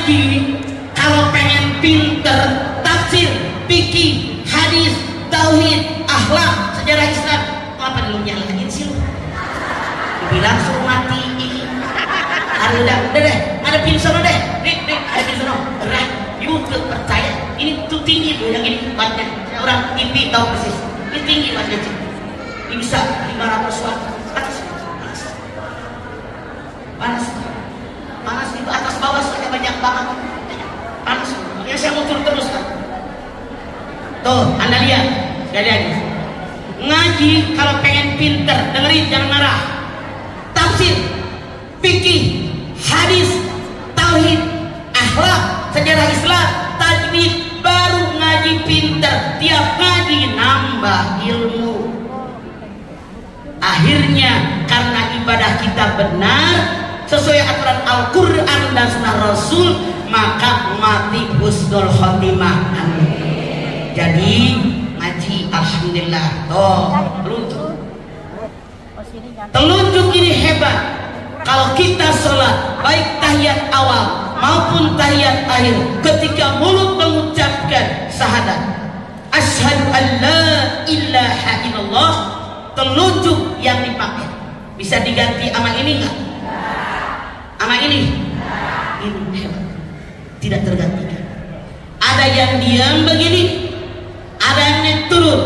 ngaji kalau pengen pinter tafsir, fikih, hadis, tauhid, akhlak, sejarah Islam. Apa lu nyalahin sih lu? Dibilang suruh matiin. Udah deh, ada pinsono deh. Nih, ada pinsono. Udah, you percaya. Ini tuh tinggi tuh yang ini buatnya. Orang TV tahu persis. Ini tinggi buatnya. Ini bisa 500 watt. Panas itu atas bawah saja banyak banget. Panas. Ya saya muncul terus kan. Tuh, Anda lihat. Sekalian. Ngaji kalau pengen pinter, dengerin jangan marah. Tafsir, fikih, hadis, tauhid, akhlak, sejarah Islam, tajwid, baru ngaji pinter. Tiap ngaji nambah ilmu. Akhirnya karena ibadah kita benar sesuai aturan Al-Quran dan Sunnah Rasul, maka mati husnul khotimah. Amin. Jadi ngaji alhamdulillah. Telunjuk ini hebat. Kalau kita sholat baik tahiyat awal maupun tahiyat akhir, ketika mulut mengucapkan syahadat asyhadu an la ilaha illallah, telunjuk yang dipakai bisa diganti sama ini enggak? Sama ini? Ini hebat, tidak tergantikan. Ada yang diam begini, ada yang naik turun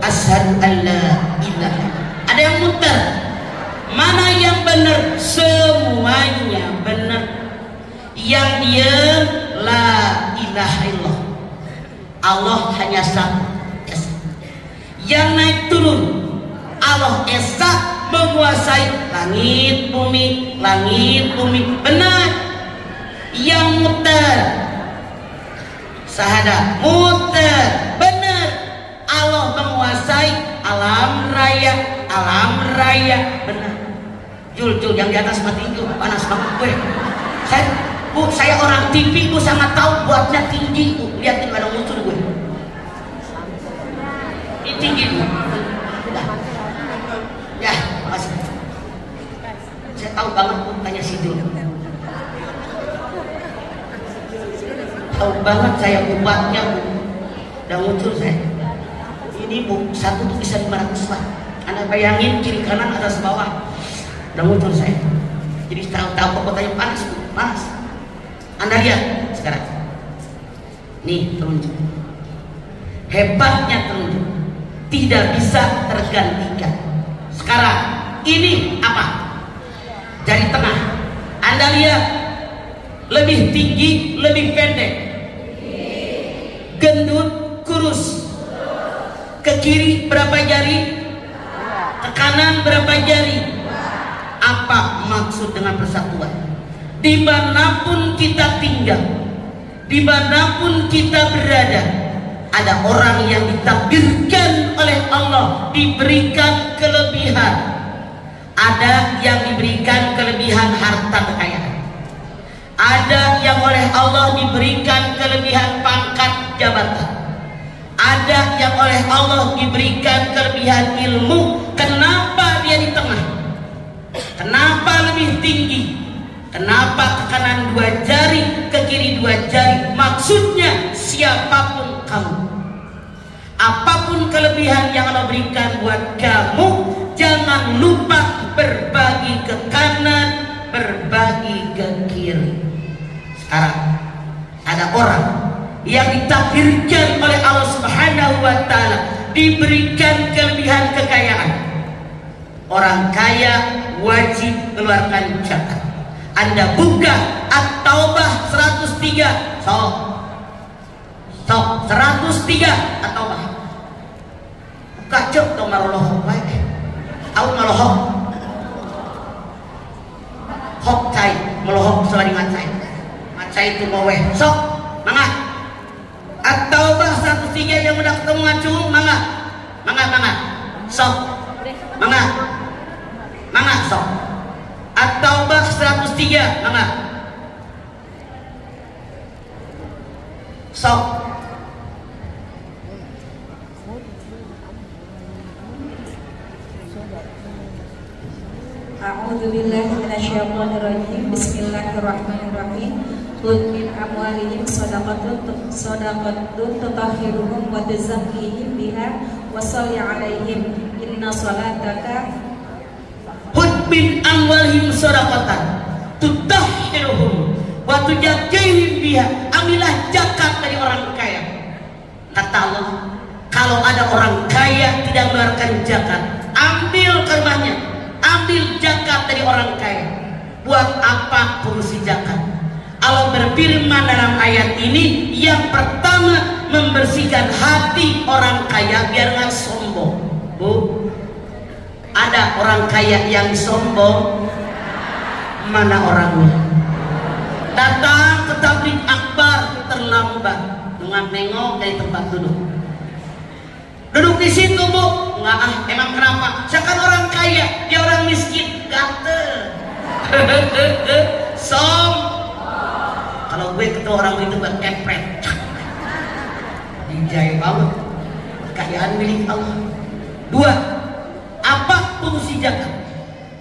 asyhadu an la ilaha, ada yang muter. Mana yang benar? Semuanya benar. Yang diam la ilaha illallah, Allah hanya satu. Yang naik turun Allah esa, menguasai langit bumi, benar. Yang muter syahadat, muter, benar. Allah menguasai alam raya, benar. Jul yang di atas mati itu panas banget gue. Saya orang TV, Bu sangat tahu buatnya tinggi, Bu. Lihatin ada muncul gue. Ini tinggi, Bu. Ya, makasih. Saya tahu banget, Bu, tanya si Jul. Tahu banget saya buatnya, Bu. Udah muncul saya. Ini, Bu, satu tuh bisa 500 watt. Anda bayangin kiri kanan atas bawah. Udah muncul saya. Jadi tahu pokoknya panas, Bu. Panas. Anda lihat sekarang. Nih telunjuk. Hebatnya telunjuk. Tidak bisa tergantikan. Sekarang ini apa? Jari tengah. Anda lihat lebih tinggi, lebih pendek. Gendut, kurus. Ke kiri berapa jari? Ke kanan berapa jari? Apa maksud dengan persatuan? Dimanapun kita tinggal, dimanapun kita berada, ada orang yang ditakdirkan oleh Allah diberikan kelebihan. Ada yang diberikan kelebihan harta kekayaan. Ada yang oleh Allah diberikan kelebihan pangkat jabatan. Ada yang oleh Allah diberikan kelebihan ilmu. Kenapa dia di tengah? Kenapa lebih tinggi? Kenapa ke kanan 2 jari, ke kiri 2 jari? Maksudnya siapapun kamu, apapun kelebihan yang Allah berikan buat kamu, jangan lupa berbagi ke kanan, berbagi ke kiri. Sekarang ada orang yang ditakdirkan oleh Allah Subhanahu wa Ta'ala diberikan kelebihan kekayaan. Orang kaya wajib keluarkan zakat. Anda buka At-Taubah 103. Sok 103 At-Taubah. Buka cek to marolohok baik. Au marolohok. Hok cai, melohok sawari ngacai. Ngacai itu maweh. Sok, mangga. At-Taubah 103 yang udah ketemu ngacung, mangga. Mangga. Sok. Mangga sok. At-Taubah 103, mangga. Sok. A'udzubillahi minasyaitonirrajim. Bismillahirrahmanirrahim. Khudh min amwalihim shadaqatun tutahhiruhum wa tuzakkihim biha wa shalli 'alaihim inna salataka. Khudh min amwalihim shadaqatan tutahhiruhum wa tuzakkihim biha. Ambillah zakat dari orang kaya. Kata Allah, kalau ada orang kaya tidak mengeluarkan zakat, ambil ke rumahnya, ambil zakat dari orang kaya. Buat apa fungsi zakat? Allah berfirman dalam ayat ini, yang pertama membersihkan hati orang kaya biar nggak sombong. Bu, ada orang kaya yang sombong? Mana orangnya? Datang ke tabligh akbar terlambat, nengok dari tempat duduk. Duduk di situ, Bu. Nggak, emang kenapa? Saya kan orang kaya, dia orang miskin. Gatel. Kalau gue ketemu orang itu berkepret, dijahit banget. Kekayaan milik Allah. Dua, apa fungsi zakat?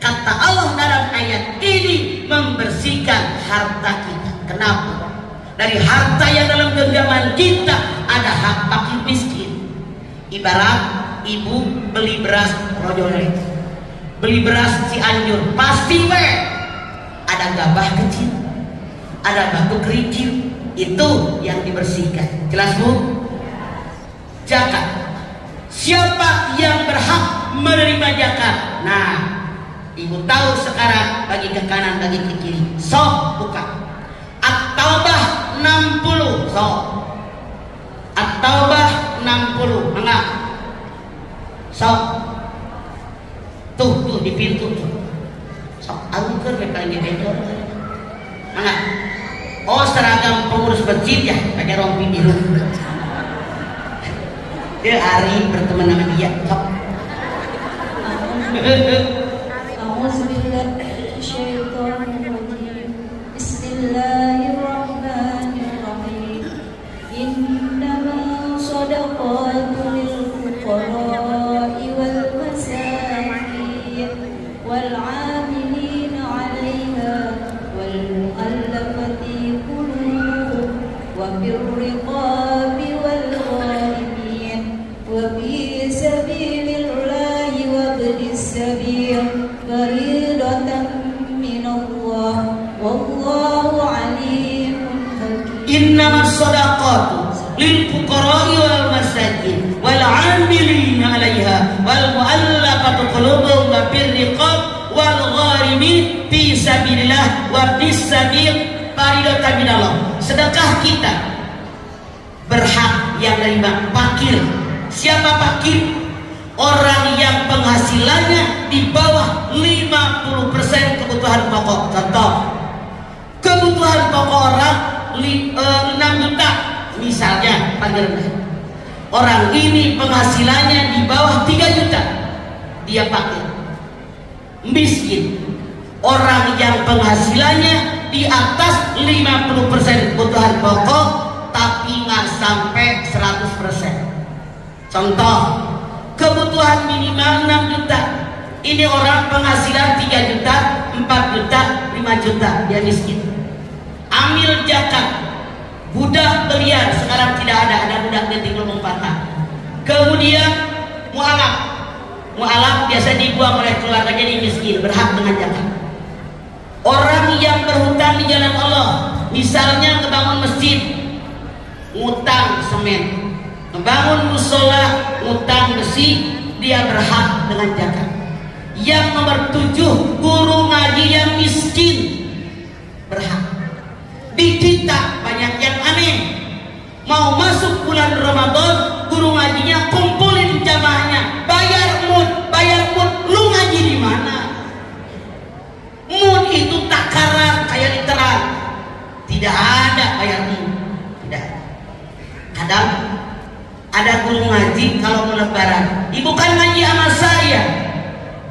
Kata Allah dalam ayat ini, membersihkan harta kita. Kenapa? Dari harta yang dalam genggaman kita ada hak fakir miskin. Ibarat ibu beli beras rojole, beli beras Cianjur, pasti ada gabah kecil, ada batu kerikil, itu yang dibersihkan. Jelas, Bu? Zakat. Siapa yang berhak menerima zakat? Nah, ibu tahu sekarang, bagi ke kanan, bagi ke kiri. Sok buka At-Taubah 60, sok At-Taubah 60, enggak? Sok tuh di pintu tuh. Sok angker paling gedor. Enggak? Oh, seragam pengurus masjid ya, pakai rompi biru. Dia Ari berteman sama dia. Sok. Bismillahirrahmanirrahim. Innama shadaqatu lil fuqara'i wal masakin wal 'amilina 'alaiha wal mu'allafati qulubuhum wa fir riqabi wal gharimin wa fi sabilillahi wa ibnis sabil faridatan minallah wallahu alimun hakim. Innamas shadaqatu lil fuqara'i wal masakin wal 'amilina 'alaiha wal mu'allafati qulubuhum wa fir riqab wal gharimin fi sabilillah wa bis sabil faridatan minallah. Sedekah kita berhak yang menerima fakir. Siapa fakir? Orang yang penghasilannya di bawah 50% kebutuhan pokok. Contoh, kebutuhan pokok orang 6 juta misalnya, paling rendah. Orang ini penghasilannya di bawah 3 juta, dia fakir, miskin. Orang yang penghasilannya di atas 50% kebutuhan pokok tapi nggak sampai 100%. Contoh, kebutuhan minimal 6 juta. Ini orang penghasilan 3 juta, 4 juta, 5 juta, dia miskin. Ambil zakat. Budak belian sekarang tidak ada budak detik lompatan. Kemudian mualaf biasa dibuang oleh keluarga, jadi miskin, berhak dengan zakat. Orang yang berhutang di jalan Allah, misalnya ngebangun masjid, ngutang semen, ngebangun musola, ngutang besi, dia berhak dengan zakat. Yang nomor 7, guru ngaji yang miskin berhak. Di kita banyak yang aneh. Mau masuk bulan Ramadan, guru ngajinya kumpulin jamaahnya, bayar mud. Lu ngaji di mana? Mud itu takaran kayak literan. Tidak ada bayar mud. Tidak. Kadang ada guru ngaji kalau mau lebaran, ibu kan ngaji sama saya,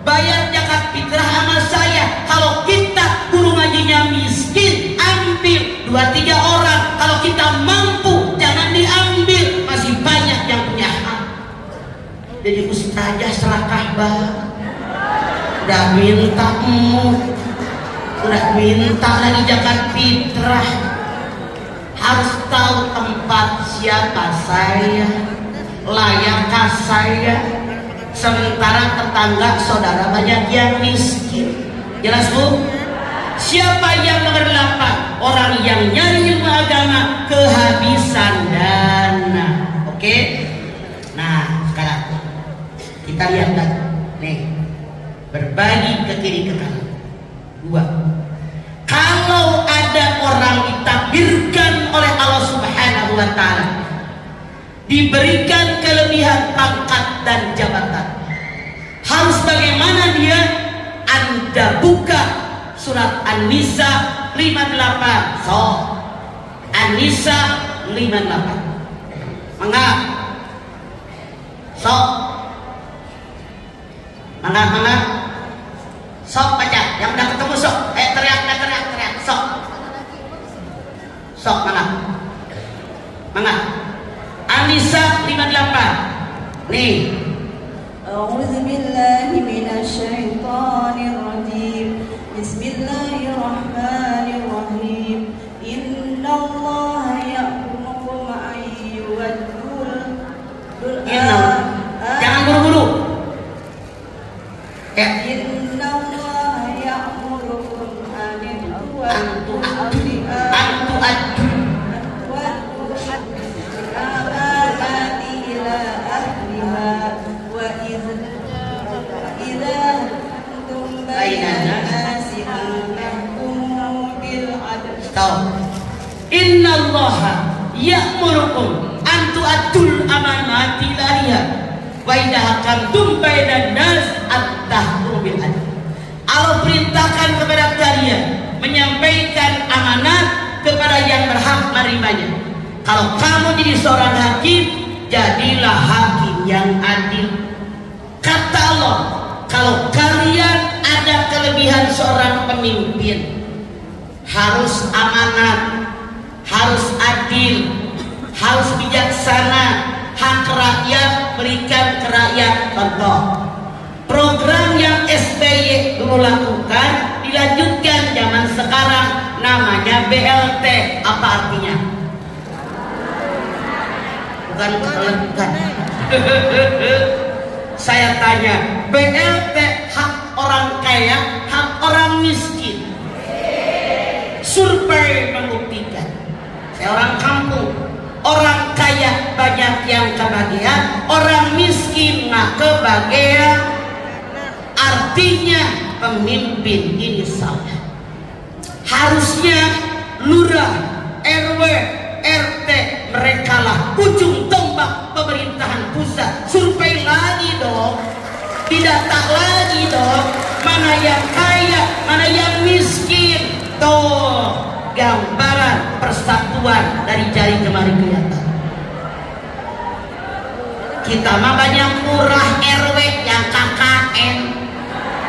bayar zakat fitrah sama saya. Kalau kita guru ngajinya miskin, ambil 2-3 orang. Kalau kita mampu, jangan diambil, masih banyak yang punya hak. Jadi ustazah serakah banget, udah minta udah minta lagi zakat fitrah. harus tahu tempat siapa saya, layakkah saya. Sementara tetangga saudara banyak yang miskin. Jelas Bu? Siapa yang nomor 8? Orang yang nyari ilmu agama kehabisan dana. Oke? Nah sekarang kita lihat lagi. Nih, berbagi ke kiri ke kanan. 2. Kalau ada orang ditakdirkan oleh Allah Subhanahu wa Ta'ala, diberikan kelebihan pangkat dan jabatan, harus bagaimana dia? Anda buka surat An-Nisa 58. So, An-Nisa 58. Mangga. So, mangga. Sok baca, yang udah ketemu sok. Teriak. Sok. Sok mangga. An-Nisa 58. Nih. A'udzu billahi minasy syaithanir rajim. Bismillahirrahmanirrahim. Innallaha ya'murukum an yu'addul Jangan buru-buru. Ya. Innallaha ya'murukum an Innallaha ya'murukum an tu'addul amanati ilaiha wa idza hakamtum bainan nas an tahkumu bil adl. Allah perintahkan kepada kalian menyampaikan amanat kepada yang berhak menerimanya. Kalau kamu jadi seorang hakim, jadilah hakim yang adil. Kata Allah, kalau kalian ada kelebihan seorang pemimpin, harus amanat, harus adil, harus bijaksana, hak rakyat berikan ke rakyat. Contoh, program yang SBY dulu lakukan dilanjutkan zaman sekarang, namanya BLT. Apa artinya? Bukan. Saya tanya, BLT hak orang kaya, hak orang miskin? Survei membuktikan, saya orang kampung, orang kaya banyak yang kebagian, orang miskin nggak kebagian. Artinya pemimpin ini salah. Harusnya lurah, RW, RT, mereka lah ujung tombak pemerintahan pusat. Survei lagi dong, didata lagi dong, mana yang kaya, mana yang miskin. Tuh gambaran persatuan dari jari kemari kelihatan. Kita mah banyak murah RW yang KKN,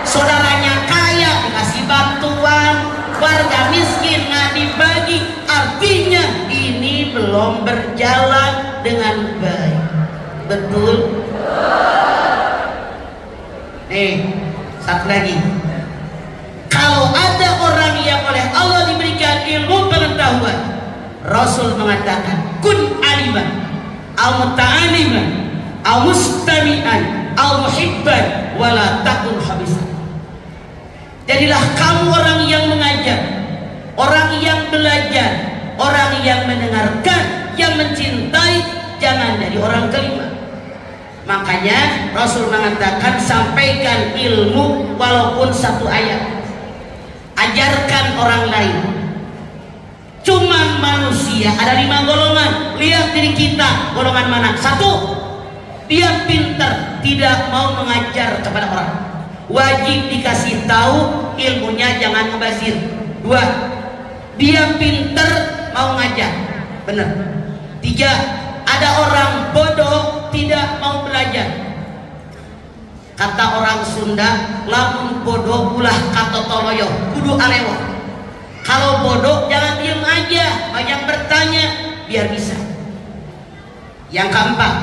saudaranya kaya dikasih bantuan, warga miskin nggak dibagi. Artinya ini belum berjalan dengan baik. Betul? Satu lagi, kalau ada orang yang oleh Allah diberikan ilmu pengetahuan, Rasul mengatakan kun aliman au muta'aliman au mustami'an au muhibban wala takun habisan. Jadilah kamu orang yang mengajar, orang yang belajar, orang yang mendengarkan, yang mencintai, jangan jadi orang kelima. Makanya Rasul mengatakan sampaikan ilmu walaupun satu ayat, ajarkan orang lain. Cuman manusia ada 5 golongan. Lihat diri kita, golongan mana? 1, dia pintar, tidak mau mengajar kepada orang, wajib dikasih tahu ilmunya, jangan ngebazir. 2, dia pintar mau ngajar, benar. 3, ada orang bodoh tidak mau belajar. Kata orang Sunda, lamun bodoh ulah katotoloyo, kudu alewa. Kalau bodoh jangan diem aja, banyak bertanya biar bisa. Yang keempat,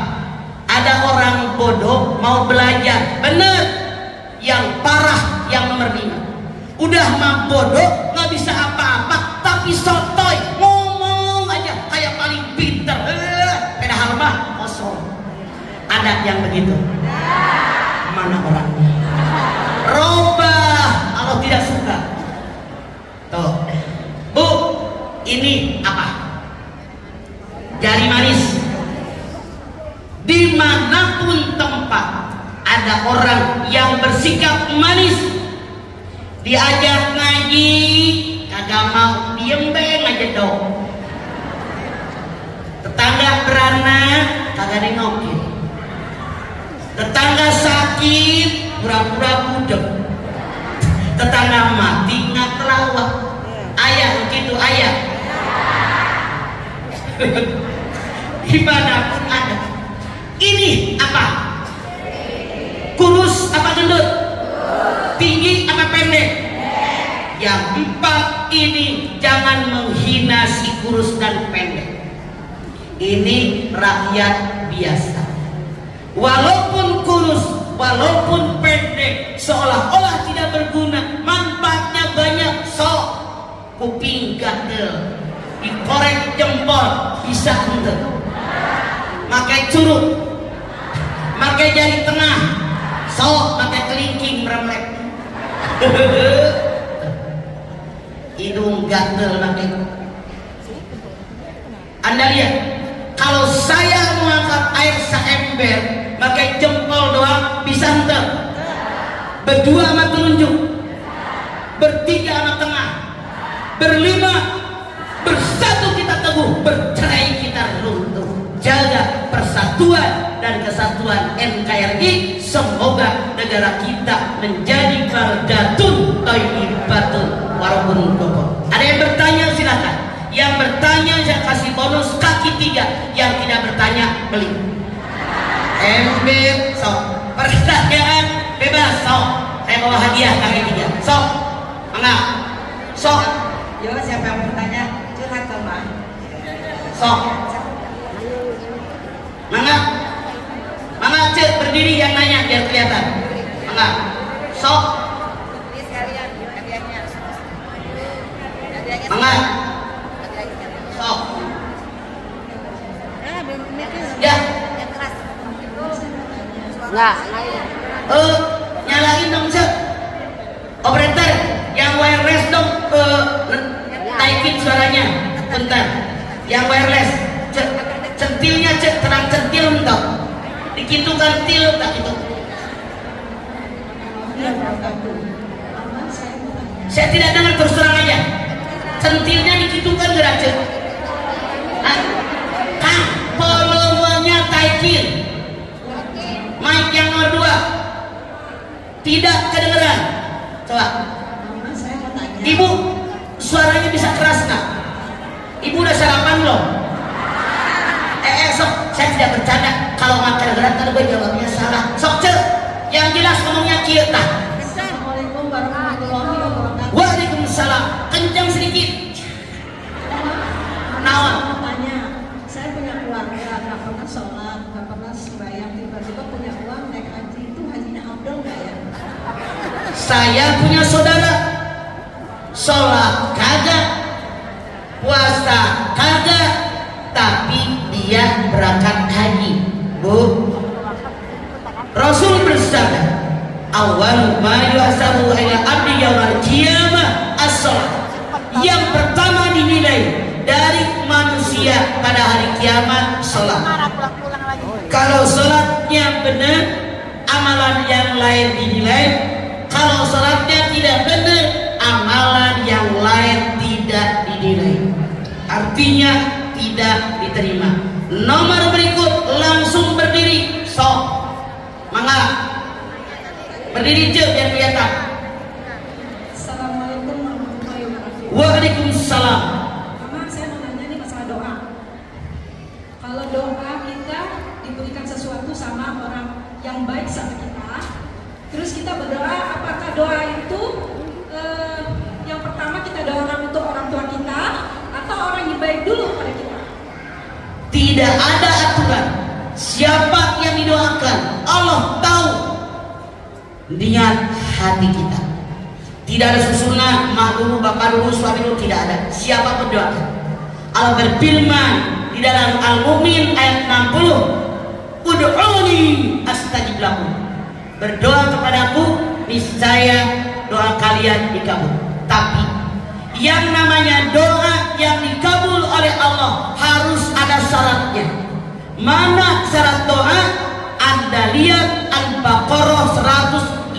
ada orang bodoh mau belajar, bener. Yang parah yang nomor 5, udah mah bodoh nggak bisa apa-apa, tapi sotoy ngomong aja ada yang begitu? Mana orangnya? Robah, Allah tidak suka. Tuh, Bu, ini apa? Jari manis. Dimanapun tempat ada orang yang bersikap manis, diajak ngaji kagak mau, diem beng aja dong. Tetangga beranak kagak nengokin. Tetangga sakit pura-pura budek. Tetangga mati nggak kelawak. Ayah begitu ayah. Dimanapun ada. Ini apa? Kurus apa gendut? Tinggi apa pendek? Yang empat ini jangan menghina si kurus dan pendek. Ini rakyat biasa. Walaupun kurus, walaupun pendek, seolah-olah tidak berguna, manfaatnya banyak. Sok kuping gatel, dikorek jempol bisa ente. Makai curug, makai jari tengah, sok makai kelingking meremlek. Hidung gatel makai. Anda lihat, kalau saya mengangkat air seember pakai jempol doang bisa ente. Berdua sama telunjuk, bertiga sama tengah, berlima, bersatu kita teguh, bercerai kita runtuh. Jaga persatuan dan kesatuan NKRI. Semoga negara kita menjadi baldatun thayyibatun warabun ghafur. Ada yang bertanya silakan. Yang bertanya saya kasih bonus kaki 3. Yang tidak bertanya beli. Ember sok. Pertanyaan bebas sok. Saya bawa hadiah kaki 3. Sok. Enggak. Sok. Yo, siapa yang bertanya curhat ke Mbak. Sok. Mangga. Mangga cek berdiri yang nanya biar kelihatan. Mangga. Sok. Mangga. Sok. Ya. Enggak. Nyalain dong cek. Operator yang wireless dong, naikin suaranya. Bentar. Yang wireless. Centilnya cek, terang centil entok. Dikitukan til tak itu. Saya tidak dengar, terus terang aja. Centilnya dikitukan gerak cek. Kang, volumenya taikin. Mic yang nomor 2 tidak kedengeran. Coba. Ibu, suaranya bisa keras nggak? Ibu udah sarapan belum? Sok, saya tidak bercanda. Kalau makan berat kan gue jawabnya salah. Sok cek, yang jelas ngomongnya kieu tah. Assalamualaikum warahmatullahi wabarakatuh. Waalaikumsalam. Kencang sedikit. Naon? Tanya, saya punya keluarga, nggak pernah sholat, nggak pernah sembahyang, tiba-tiba punya uang naik haji, itu hajinya abdul nggak ya? Saya punya saudara, sholat kagak, puasa kagak, tapi dia berangkat haji. Bu, Rasul bersabda, awal ma yuhasabu ila abdi yaumil qiyamah as-shalah. Yang pertama dinilai dari manusia pada hari kiamat sholat. Kalau sholatnya benar, amalan yang lain dinilai. Kalau sholatnya tidak benar, amalan yang lain tidak dinilai. Artinya tidak diterima. Nomor berikut langsung berdiri. Sok, mangga berdiri cek biar kelihatan. Assalamualaikum warahmatullahi wabarakatuh. Waalaikumsalam. Mama, saya mau nanya nih masalah doa. Kalau doa kita diberikan sesuatu sama orang yang baik sama kita, terus kita berdoa, apakah doa itu yang pertama kita doakan untuk orang tua kita atau orang yang baik dulu pada kita? Tidak ada aturan siapa yang didoakan. Allah tahu niat hati kita. Tidak ada susunan mak dulu, bapak dulu, suami dulu, tidak ada. Siapa pun doakan. Allah berfirman di dalam Al-Mu'min ayat 60, ud'uni astajib lakum. Berdoa kepadaku, niscaya doa kalian dikabul. Tapi yang namanya doa yang dikabul oleh Allah harus ada syaratnya. Mana syarat doa? Anda lihat Al-Baqarah 186.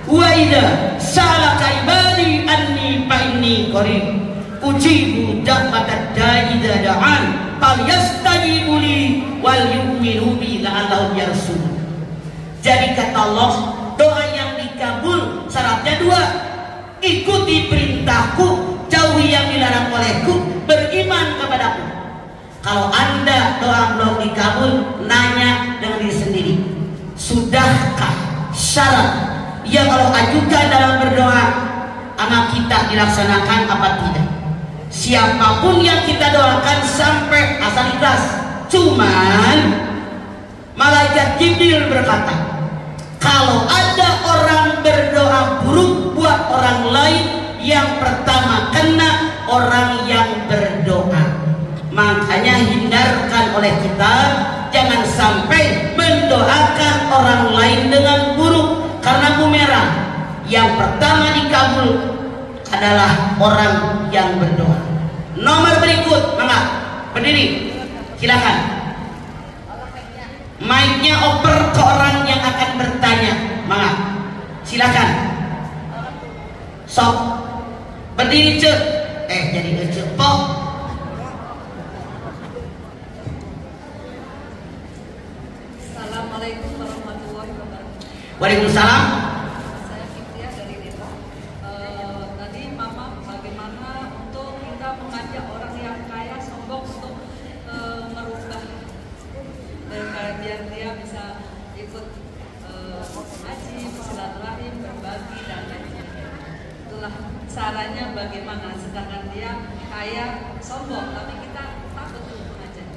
Wa idza sa'alaka ibadi anni fa inni qarib ujibu da'watad da'i idza da'an falyastajibu li wal yu'minu bi la'allahum yarshudun. Jadi kata Allah, doa yang dikabul syaratnya dua. Ikuti perintahku, jauhi yang dilarang olehku, beriman kepadaku. Kalau Anda doa belum dikabul, nanya dengan diri sendiri, sudahkah syarat yang Allah ajukan dalam berdoa anak kita dilaksanakan apa tidak? Siapapun yang kita doakan sampai asal ikhlas. Cuman malaikat Jibril berkata, kalau ada orang berdoa buruk buat orang lain, yang pertama kena orang yang berdoa. Makanya hindarkan oleh kita, jangan sampai mendoakan orang lain dengan buruk, karena bumerang. Yang pertama dikabul adalah orang yang berdoa. Nomor berikut, mangga berdiri, silakan. Mic-nya oper ke orang yang akan bertanya, mangga silakan. Sok berdiri cek, jadi cek pok. Assalamualaikum warahmatullahi wabarakatuh. Waalaikumsalam. Saya Fitria dari Depok. Tadi Mama bagaimana untuk kita mengajak orang yang kaya sombong untuk merubah biar dia bisa ikut haji, silaturahim, berbagi dan lainnya. Itulah caranya bagaimana, sedangkan dia kaya sombong tapi kita takut untuk mengajak.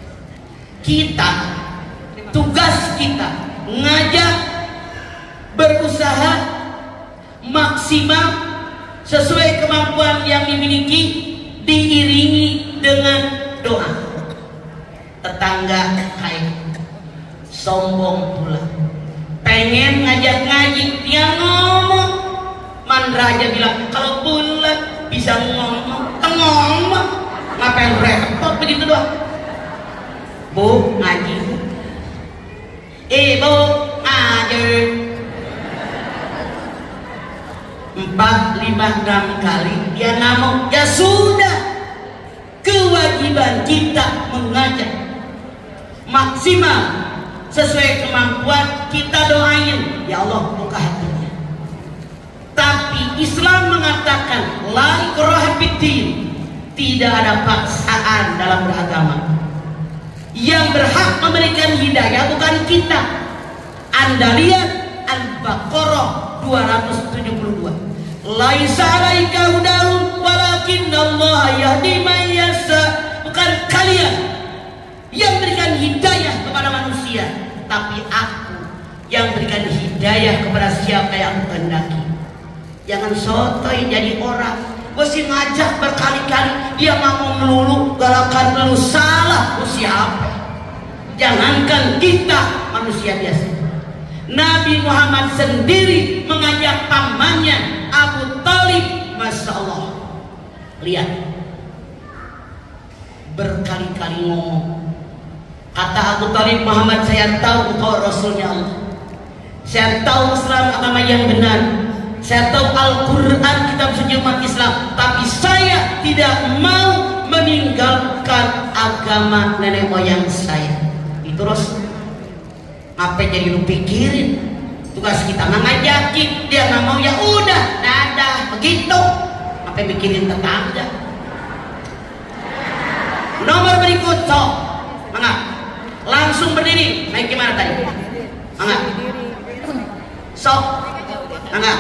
Kita tugas kita ngajak, berusaha maksimal sesuai kemampuan yang dimiliki, diiringi dengan doa. Tetangga kaya sombong pula, pengen ngajak ngaji, dia ngomong. Mandra aja bilang kalau bulat bisa ngomong, ngapain repot begitu doang. Bu ngaji, Bu ngaji 4, 5, 6 kali dia ngomong. Ya sudah, kewajiban kita mengajak maksimal sesuai kemampuan, kita doain, ya Allah buka hatinya. Tapi Islam mengatakan la ikraha fiddin, tidak ada paksaan dalam beragama. Yang berhak memberikan hidayah bukan kita. Anda lihat Al-Baqarah 272. Laisa 'alaika hudahum walakinallaha yahdi man yasha. Bukan kalian yang berikan hidayah kepada manusia, tapi aku yang berikan hidayah kepada siapa yang aku kehendaki. Jangan sotoy jadi orang. Gue sih ngajak berkali-kali, dia ngomong melulu, galakan melulu, salah. Lu siapa? Jangankan kita manusia biasa. Nabi Muhammad sendiri mengajak pamannya Abu Talib, Masya Allah. Lihat, berkali-kali ngomong. Kata Abu Talib, Muhammad, saya tahu engkau Rasulnya Allah, saya tahu Islam agama yang benar, saya tahu Al-Quran kitab suci umat Islam, tapi saya tidak mau meninggalkan agama nenek moyang saya. Itu Rasul. Apa jadi lu pikirin? Tugas kita ngajakin, dia nggak mau, ya udah, dadah, begitu. Apa mikirin tetangga? Nomor berikut, sok, mangga, langsung berdiri. Naik gimana tadi? Mangga, sok, mangga.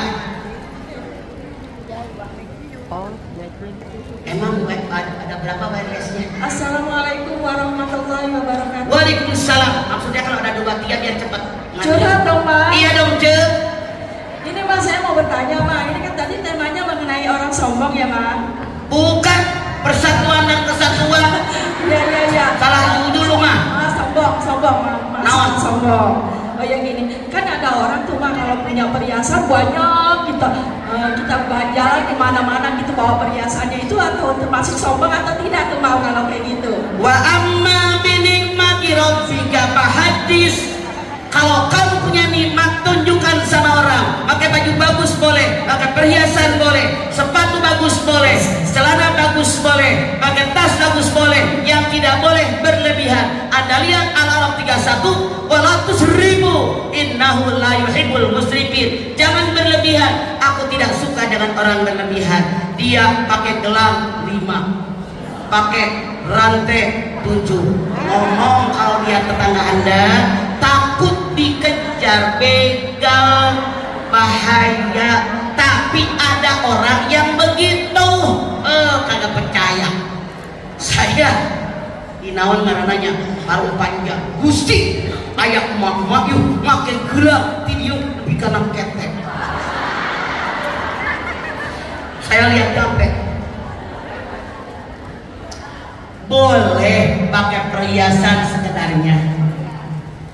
Emang ada berapa wirelessnya? Assalamualaikum warahmatullahi wabarakatuh. Waalaikumsalam. Maksudnya kalau ada 2, 3 biar cepat. Curhat dong, Pak. Iya dong, Ce. Ini Mas, saya mau bertanya, Pak. Ini kan tadi temanya mengenai orang sombong ya, Pak? Bukan, persatuan dan kesatuan. Iya. Salah dulu mah. Sombong. sombong. Oh yang gini, kan ada orang tuh mah kalau punya perhiasan banyak kita jalan di mana-mana gitu bawa perhiasannya itu, atau termasuk sombong atau tidak tuh mau kalau kayak gitu. Wa amma binikmati rabbika fahadis. Kalau kamu punya nikmat tunjukkan sama orang. Pakai baju bagus boleh, pakai perhiasan boleh, sepatu bagus boleh, celana bagus boleh, pakai tas bagus boleh. Yang tidak boleh berlebihan. Anda lihat Al-Araf 31, wala tusrifu innahu la yuhibbul musrifin. Jangan berlebihan. Aku tidak suka dengan orang berlebihan. Dia pakai gelang 5, pakai rantai 7. Ngomong kalau dia tetangga Anda, takut dikejar begal, bahaya. Tapi ada orang yang begitu, kagak percaya. Saya dinaon ngarananya baru panjang Gusti ayak mak yuk make gelang tidiuk lebih kana ketek. Saya lihat sampai boleh pakai perhiasan sekedarnya.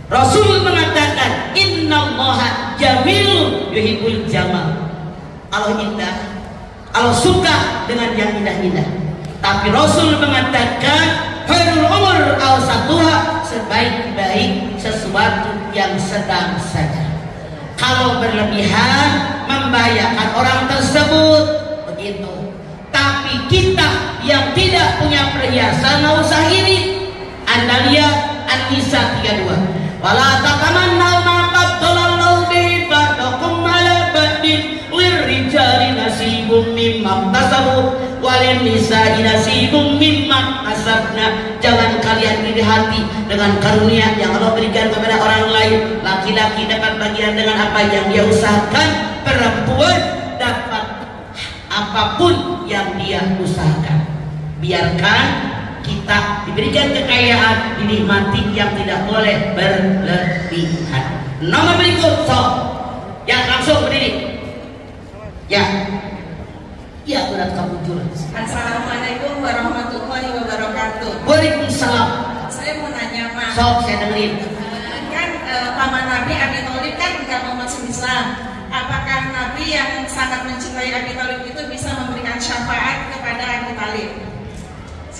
Rasul mengatakan innallaha jamil yuhibbul jamal. Allah indah, Allah suka dengan yang indah-indah. Tapi Rasul mengatakan khairul umur awsatuha, sebaik-baik sesuatu yang sedang saja. Kalau berlebihan membahayakan orang tersebut, begitu. Tapi kita yang tidak punya perhiasan nggak usah iri. Anda lihat An-Nisa 32. Wala tatamannaw ma qaddalallahu bi ba'dakum ala ba'din lirijali nasibum mimma iktasabu walin nisa'i nasibum mimma iktasabna. Jangan kalian iri hati dengan karunia yang Allah berikan kepada orang lain. Laki-laki dapat bagian dengan apa yang dia usahakan, perempuan dapat apapun yang dia usahakan. Biarkan kita diberikan kekayaan, dinikmati, yang tidak boleh berlebihan. Nomor berikut, ya langsung berdiri. Ya, ya berat kamu jujur. Assalamualaikum warahmatullahi wabarakatuh. Waalaikumsalam. Saya mau nanya Pak. Saya dengerin. Kan paman Nabi Abi Thalib kan nggak mau masuk Islam. Apakah Nabi yang sangat mencintai Abi Thalib itu bisa memberikan syafaat kepada Abi Thalib?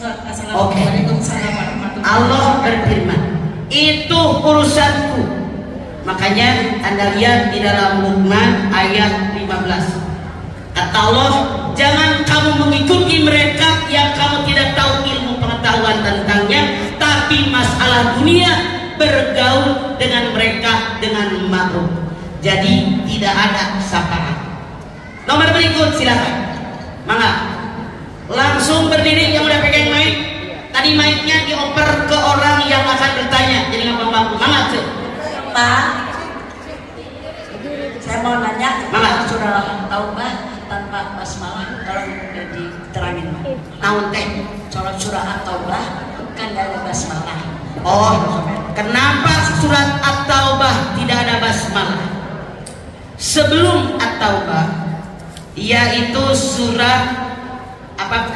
Assalamualaikum warahmatullahi wabarakatuh. Allah berfirman, itu urusanku. Makanya Anda lihat di dalam Luqman ayat 15. Kata Allah, jangan kamu mengikuti mereka yang kamu tidak tahu ilmu pengetahuan tentangnya, tapi masalah dunia bergaul dengan mereka dengan makruh. Jadi tidak ada syafaat. Nomor berikut silakan. Mangga. Langsung berdiri yang udah pegang mic. Tadi mic-nya dioper ke orang yang akan bertanya. Jadi nggak mampu. Mangga tuh. Pak, saya mau nanya, Mangga. surah Taubah tanpa basmalah, tolong diterangin. Naon teh? Surah At-Taubah kan ada basmalah. Oh, kenapa surat At-Taubah tidak ada basmalah? Sebelum At-Taubah, yaitu surat apa?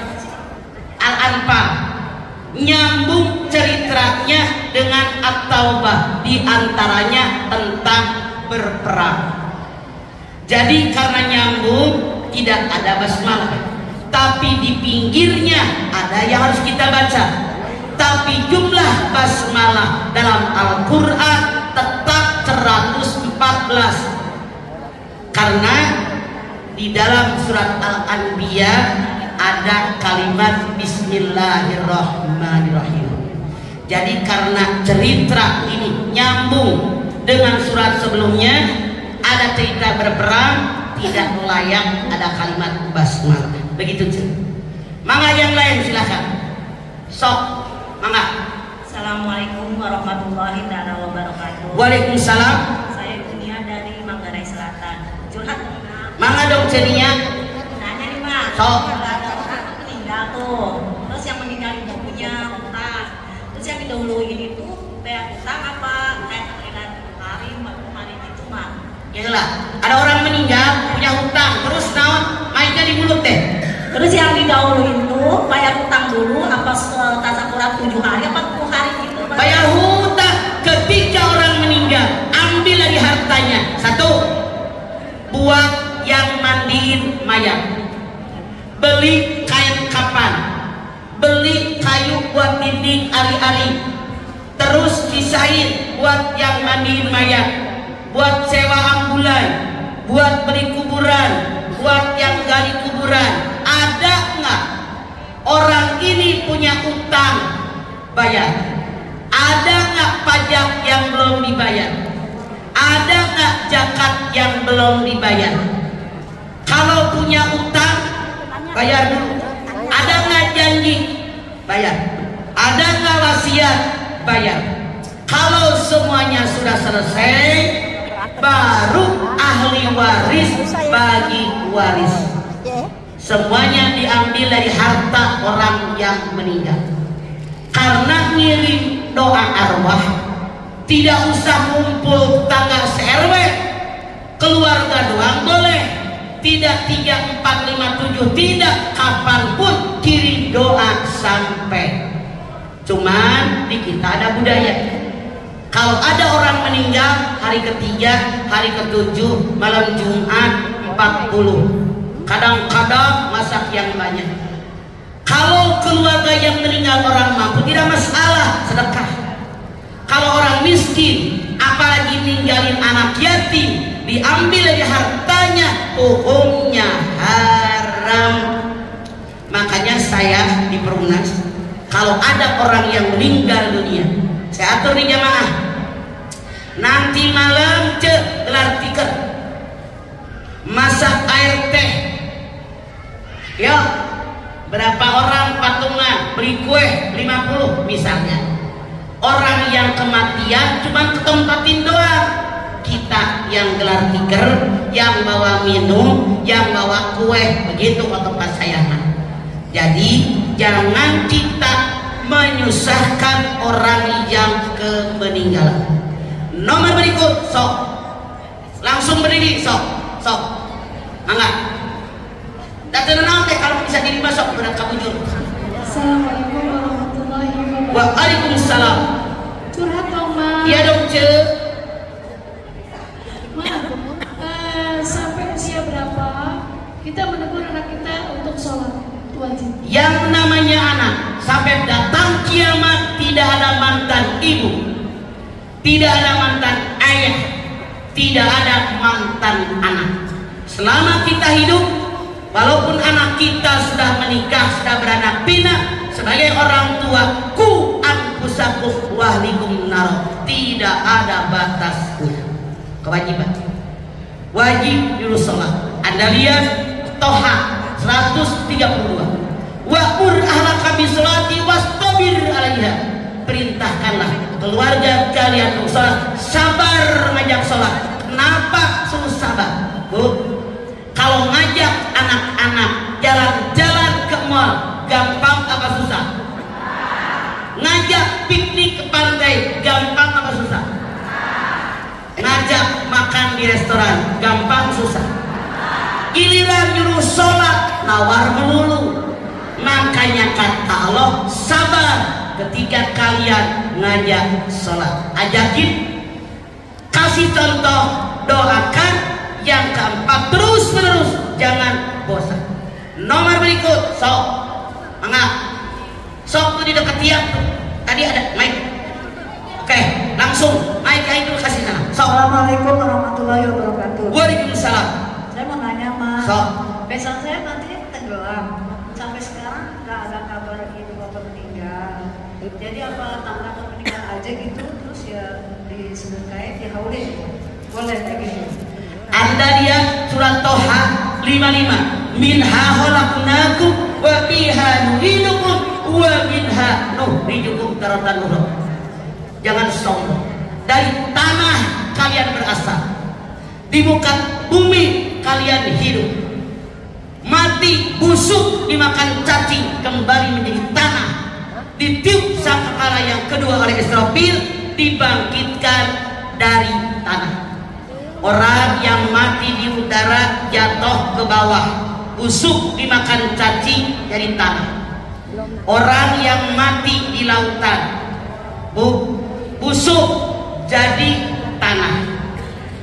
Al-Anfal, nyambung ceritanya dengan At-Taubah, diantaranya tentang berperang. Jadi karena nyambung tidak ada basmalah, tapi di pinggirnya ada yang harus kita baca. Tapi jumlah basmalah dalam Al-Quran tetap 114, karena di dalam surat Al-Anbiya ada kalimat Bismillahirrahmanirrahim. Jadi karena cerita ini nyambung dengan surat sebelumnya, ada cerita berperang, tidak layak ada kalimat basmalah. Begitu cuy. Mangga yang lain silakan. Sok, mangga. Assalamualaikum warahmatullahi wabarakatuh. Waalaikumsalam. Saya Dunia dari Manggarai Selatan. Curhat. Mangga dong cerinya. Nanya nih Pak. Sok. Ada orang meninggal tuh. Terus yang meninggal itu punya hutang. Terus yang didahuluin itu bayar hutang apa kayak pengiran hari itu Pak? Inilah, ada orang meninggal punya hutang, terus naon mainnya di mulut deh. Terus yang didahuluin itu bayar hutang dulu apa tasakuran 7 hari apa 10 hari gitu Pak? Bayar hutang ketika orang meninggal mayat. Beli kain kapan, beli kayu buat dinding ali-ali, terus sisain buat yang mandiin mayat, buat sewa ambulan, buat beli kuburan, buat yang gali kuburan. Ada nggak orang ini punya utang bayar? Ada nggak pajak yang belum dibayar? Ada nggak zakat yang belum dibayar? Kalau punya utang, bayar dulu. Ada nggak janji? Bayar. Ada nggak wasiat? Bayar. Kalau semuanya sudah selesai, baru ahli waris bagi waris. Semuanya diambil dari harta orang yang meninggal. Karena ngirim doa arwah, tidak usah kumpul tangga se-RW, keluarga doang boleh. Tidak 3, 4, 5, 7, tidak, kapanpun kirim doa sampai. Cuman di kita ada budaya, kalau ada orang meninggal hari ketiga, hari ketujuh, malam Jumat 40, kadang-kadang masak yang banyak. Kalau keluarga yang meninggal orang mampu tidak masalah, sedekah. Kalau orang miskin, apalagi ninggalin anak yatim, diambil dari hartanya, hukumnya haram. Makanya saya di Perumnas, kalau ada orang yang meninggal dunia, saya atur nih jamaah, nanti malam gelar tikar, masak air teh, ya berapa orang patungan, beli kue 50 misalnya. Orang yang kematian cuma ketempatin doang, kita yang gelar tikar, yang bawa minum, yang bawa kue, begitu ke tempat sayangan. Jadi jangan kita menyusahkan orang yang meninggalan. Nomor berikut, sok langsung berdiri, sok mangga. Datang teh kalau bisa diri masuk berat kabujur. Assalamualaikum warahmatullahi wabarakatuh. Waalaikumsalam. Curhat dong, Ma. Iya dong, Ce. Ma, sampai usia berapa kita menegur anak kita untuk sholat wajib? Yang namanya anak sampai datang kiamat tidak ada mantan ibu, tidak ada mantan ayah, tidak ada mantan anak. Selama kita hidup, walaupun anak kita sudah menikah, sudah beranak pinak, sebagai orang tua, ku anfusakum wa ahlikum nar, tidak ada batasnya. Kewajiban, wajib dulu sholat. Anda lihat Toha 132. Wa'mur ahlaka bisolati wastabir alaiha. Perintahkanlah keluarga kalian untuk sholat, sabar ngajak sholat. Kenapa suruh sabar? Bu, kalau ngajak anak-anak jalan-jalan ke mall, gampang apa susah? Ngajak piknik ke pantai, gampang apa susah? Ngajak makan di restoran, gampang susah? Giliran nyuruh sholat, nawar melulu. Makanya kata Allah, sabar ketika kalian ngajak sholat. Ajakin, kasih contoh, doakan. Yang keempat, terus menerus, jangan bosan. Nomor berikut, sok mangga, sok tuh di dekat tiang tuh. Tadi ada mic. Oke, langsung mic aja dulu, kasih sana. Sok. Assalamualaikum warahmatullahi wabarakatuh. Waalaikumsalam. Saya mau nanya, Mas. Sok. Besan saya nanti tenggelam. Sampai sekarang nggak ada kabar ibu bapak meninggal. Jadi apa tanggal meninggal aja gitu, terus ya disebut kain dihaulin. Boleh kayak gitu. Anda lihat surat Toha 55. Minha khalaqnakum wa fiha nu'idukum wa minha nukhrijukum taratan ukhra. Jangan sombong. Dari tanah kalian berasal, di muka bumi kalian hidup. Mati, busuk, dimakan cacing, kembali menjadi tanah. Ditiup sangkakala yang kedua oleh Israfil, dibangkitkan dari tanah. Orang yang mati di udara jatuh ke bawah, busuk dimakan cacing dari tanah. Orang yang mati di lautan, busuk jadi tanah.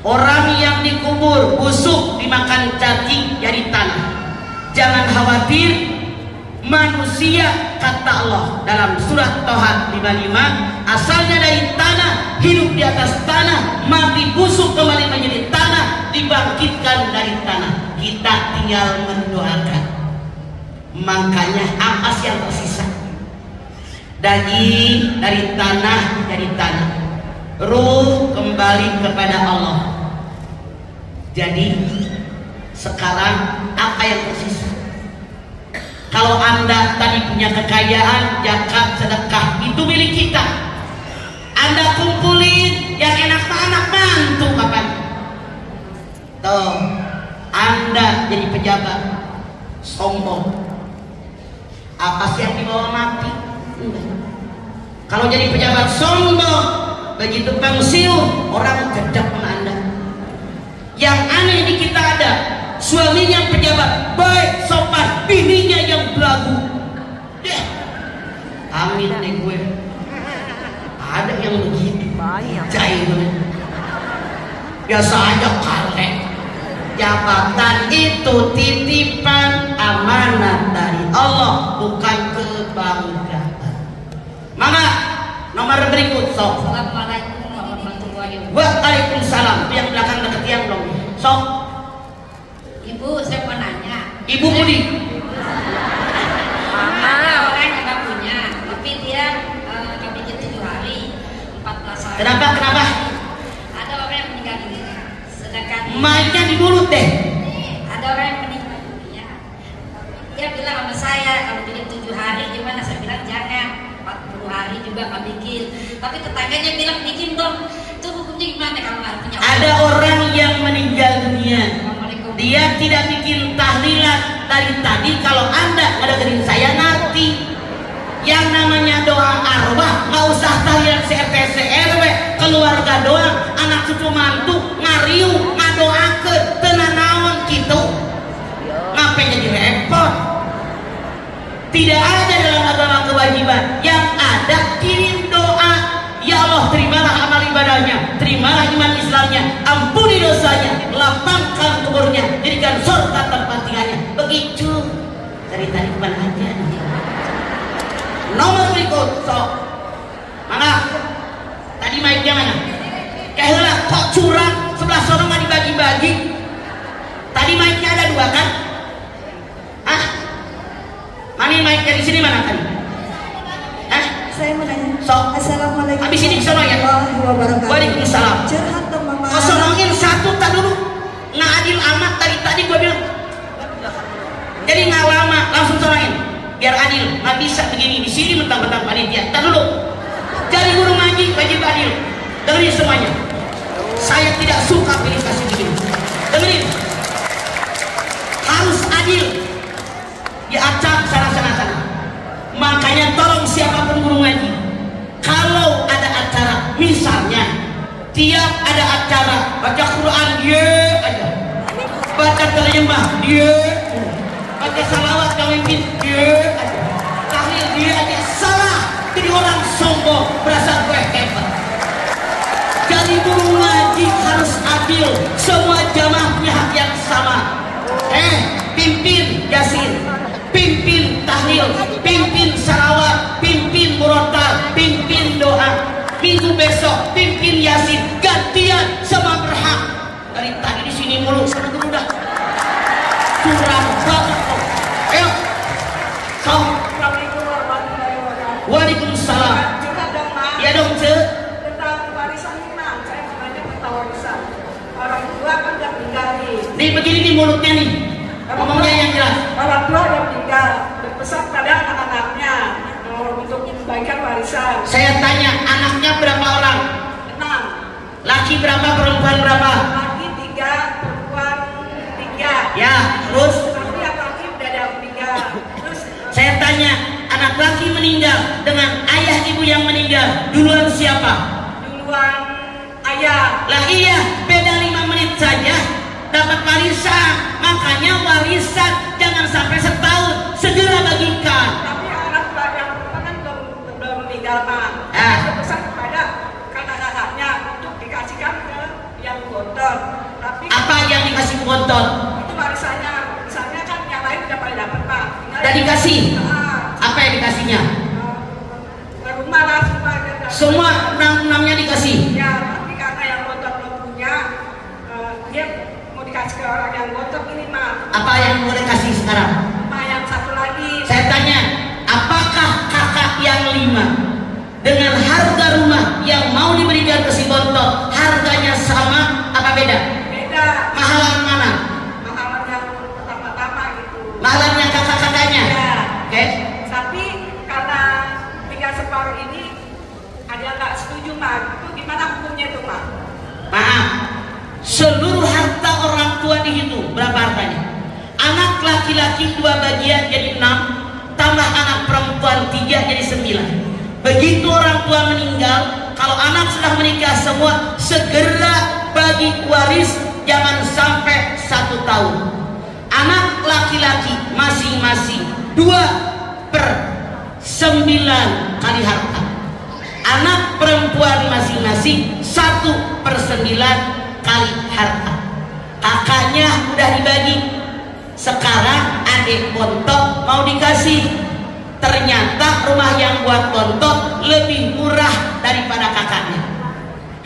Orang yang dikubur, busuk dimakan cacing jadi tanah. Jangan khawatir, manusia kata Allah dalam surat Toha 55, asalnya dari tanah, hidup di atas tanah, mati busuk kembali menjadi tanah, dibangkitkan dari tanah. Kita tinggal mendoakan. Makanya apa sih yang tersisa? Daging dari tanah, dari tanah, ruh kembali kepada Allah. Jadi sekarang apa yang tersisa? Kalau Anda tadi punya kekayaan, zakat, sedekah, itu milik kita. Anda kumpulin yang enak anak mantu kapan? Tuh, Anda jadi pejabat sombong. Apa sih yang dibawa mati? Kalau jadi pejabat sombong, begitu pensiun orang gedek sama Anda. Yang aneh di kita ada suaminya pejabat baik sopan, bininya yang belagu. Amin deh gue. Ada yang begitu. Jahil. Biasa aja kalek. Jabatan itu titipan amanat dari Allah, bukan kebanggaan. Maka nomor berikut sok. Assalamualaikum warahmatullahi wabarakatuh. Waalaikumsalam. Yang belakang deket yang dong. Sok. Ibu, saya mau nanya. Ibu Budi. Ada orang yang nggak punya, tapi dia nggak bikin 7 hari, 14 hari. Kenapa? Ada orang yang meninggal dunia, sedangkan Mainnya di mulut deh. ada orang yang meninggal dunia. Dia bilang sama saya, kalau bikin 7 hari gimana? Saya bilang jangan, 40 hari juga nggak bikin. Tapi tetangganya bilang bikin dong. Itu hukumnya gimana kalau nggak punya? Ada orang yang meninggal dunia, Assalamualaikum. dia tidak bikin tahlilan dari tadi. Kalau Anda ngedengerin saya ngerti. Yang namanya doa arwah nggak usah tahlilan CRT CRW, keluarga doang, anak cucu mantu ngariu ngadoakeun tenan naon gitu. Ngapain jadi repot? Tidak ada dalam agama kewajiban. Yang ada kirim doa. Ya Allah, terimalah amal ibadahnya, terimalah iman Islamnya, ampuni dosanya, lapangkan kuburnya, jadikan surga tempat tinggalnya. Begitu dari tadi bukan aja. Nomor berikut, sok. Mana? Tadi mic-nya mana? Kayak kok curang, sebelah sono nggak dibagi-bagi. Tadi mic-nya ada 2 kan? Ah, mana mic-nya di sini mana tadi? Hah? Saya mau nanya. Sok. Assalamualaikum. Habis ini ke sono ya. warahmatullahi wabarakatuh. Waalaikumsalam. Curhat dong mama. Kosongin satu tak dulu. Nggak adil amat tadi gue bilang. Jadi nggak lama langsung sorongin. Biar adil, nggak bisa begini di sini mentang-mentang panitia. Tak dulu. Jadi guru ngaji wajib adil. Dengerin semuanya. Saya tidak suka pilih kasih begini. Dengerin. Harus adil. Diacak sana. Makanya tolong siapapun guru ngaji, kalau ada acara, misalnya tiap ada acara baca Quran dia aja, baca terjemah dia, baca salawat pemimpin dia aja, tahlil dia aja, salah. Jadi orang sombong, berasa gue hebat. Jadi guru ngaji harus adil, semua jamaah punya hak yang sama. Pimpin Yasin, pimpin tahlil, pimpin salawat, pimpin murotal, pimpin doa. Minggu besok pimpin Yasin, gantian sama berhak. Dari tadi di sini mulu, sana dulu dah. Curang banget kok. Ayo. Assalamualaikum warahmatullahi wabarakatuh. Waalaikumsalam. Curhat dong, Mak. Ya dong, Ce. Tentang warisan ini, Mak. Saya mau nanya tentang warisan. Orang tua kan udah meninggal nih. Nih begini nih mulutnya nih. Ngomongnya yang jelas. Orang tua udah meninggal. Berpesan pada anak-anaknya untuk membagikan warisan. Saya tanya, anaknya berapa orang? 6. Laki berapa, perempuan berapa? Laki 3, perempuan 3. Ya, terus Tapi yang laki udah ada 3. Terus saya tanya, anak laki meninggal dengan ayah ibu yang meninggal, duluan siapa? duluan ayah. Lah iya, beda 5 menit saja dapat warisan. Makanya warisan jangan sampai setahun, segera bagikan. Tapi anak yang perempuan kan belum meninggal, Pak. Ah. Berpesan kepada kakak-kakaknya untuk dikasihkan ke yang kotor. Tapi Apa yang dikasih bontot? itu warisannya, misalnya kan yang lain udah pada Udah dikasih. Apa yang dikasihnya? Rumah lah Semua 6-6-nya dikasih. ya, tapi karena yang botak belum punya, dia mau dikasih ke orang yang botak ini mah. Apa yang boleh kasih sekarang? Rumah yang satu lagi. Saya tanya, apakah kakak yang 5 dengan harga rumah yang mau diberikan ke si bontot harganya sama apa beda? Beda. Mahalan mana? Mahalan yang pertama-tama gitu. Mahalan yang kakak-kakaknya? Ya. Oke. Tapi karena tinggal separuh ini ada yang nggak setuju mah, itu gimana hukumnya itu mah? Maaf, seluruh harta orang tua dihitung. Berapa hartanya? Anak laki-laki 2 bagian jadi 6, tambah anak perempuan 3 jadi 9. Begitu orang tua meninggal, kalau anak sudah menikah semua, segera bagi waris, jangan sampai 1 tahun. Anak laki-laki masing-masing 2/9 kali harta. Anak perempuan masing-masing 1/9 kali harta. Kakaknya udah dibagi. Sekarang adik bontot mau dikasih. Ternyata rumah yang buat bontot lebih murah daripada kakaknya.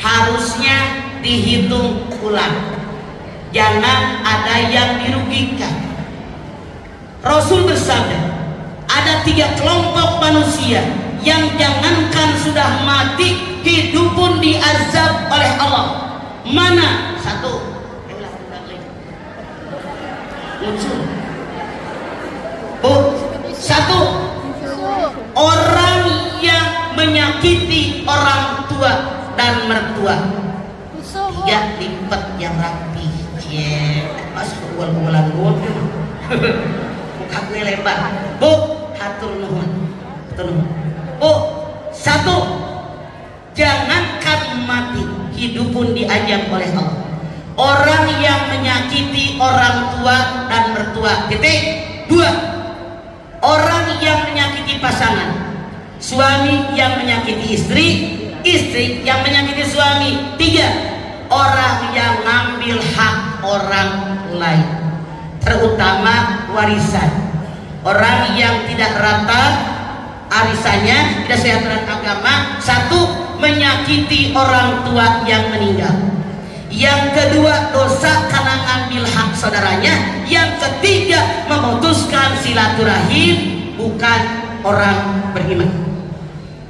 Harusnya dihitung ulang. Jangan ada yang dirugikan. Rasul bersabda, ada 3 kelompok manusia yang jangankan sudah mati, hidup pun diazab oleh Allah. Mana? 1. Oh, 1. Orang yang menyakiti orang tua dan mertua. 3. Lipat yang rapi. Masuk bulan-bulan muka gue lebar. Bu, hatur nuhun. Bu, 1. Jangankan mati, hidup pun diajak oleh Allah. Orang yang menyakiti orang tua dan mertua. Titik. 2. Orang yang menyakiti pasangan. Suami yang menyakiti istri, istri yang menyakiti suami. 3. Orang yang ngambil hak orang lain, terutama warisan. Orang yang tidak rata arisannya, tidak sesuai aturan agama. 1. Menyakiti orang tua yang meninggal. Yang kedua, dosa karena ngambil hak saudaranya. Yang ketiga, memutuskan silaturahim, bukan orang beriman.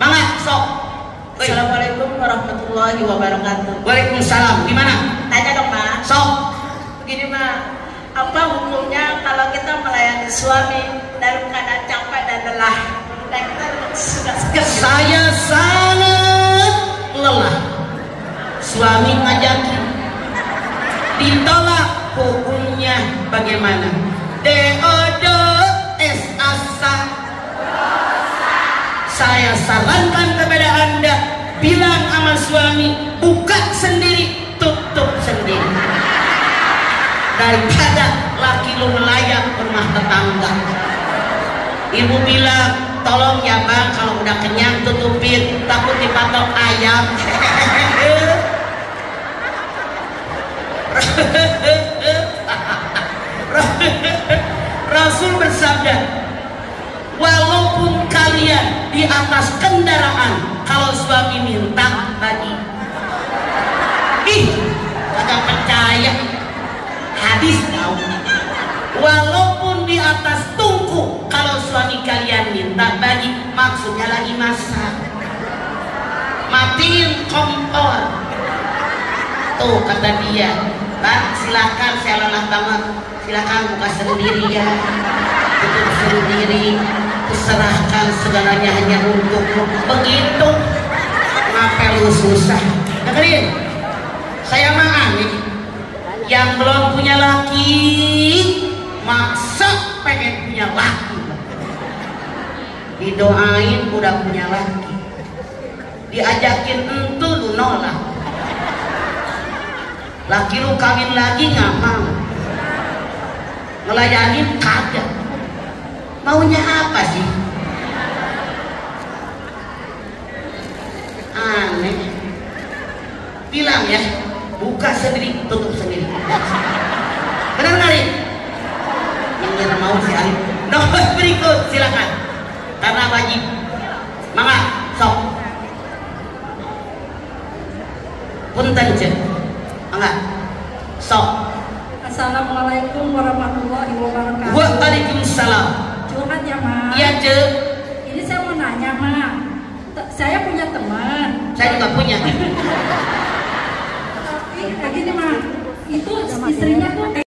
Mangga sok. Assalamualaikum warahmatullahi wabarakatuh. Waalaikumsalam. Di mana? Tanya dong, Mak. Sok. Begini, Mak. Apa hukumnya kalau kita melayani suami dalam keadaan capek dan lelah? Dan kita sudah segar. Saya sangat lelah. Suami ngajakin, ditolak, hukumnya bagaimana? DODO es asa. Saya sarankan kepada Anda, bilang sama suami, buka sendiri, tutup sendiri, daripada laki lu melayang rumah tetangga. Ibu bilang, tolong ya bang, kalau udah kenyang tutupin, takut dipatok ayam. Rasul bersabda, walaupun kalian di atas kendaraan, kalau suami minta bagi. Ih, kagak percaya. Hadis tahu. Walaupun di atas tungku, kalau suami kalian minta bagi, maksudnya lagi masak. Matiin kompor. Tuh kata dia, Bang, silakan, saya lelah banget, silakan buka sendiri ya, tutup sendiri, kuserahkan segalanya hanya untukmu. Begitu. Ngapel lu susah. Dengerin, saya mah aneh, yang belum punya laki maksa pengen punya laki. Didoain udah punya laki, diajakin entu lu nolak. Laki lu kawin lagi nggak mau, ngelayanin kagak. Maunya apa sih? Aneh. Bilang ya, buka sendiri, tutup sendiri. Benar nggak nih? Ini mau si Ali. berikut silakan. Karena wajib. Mangga, sok. Punten cek. Mangga. Sok. Assalamualaikum warahmatullahi wabarakatuh. Waalaikumsalam. Curhat ya, Ma. Iya, Cek. Ini saya mau nanya, Ma. Saya punya teman. Saya juga punya. Tapi kayak gini, Ma. Itu istrinya tuh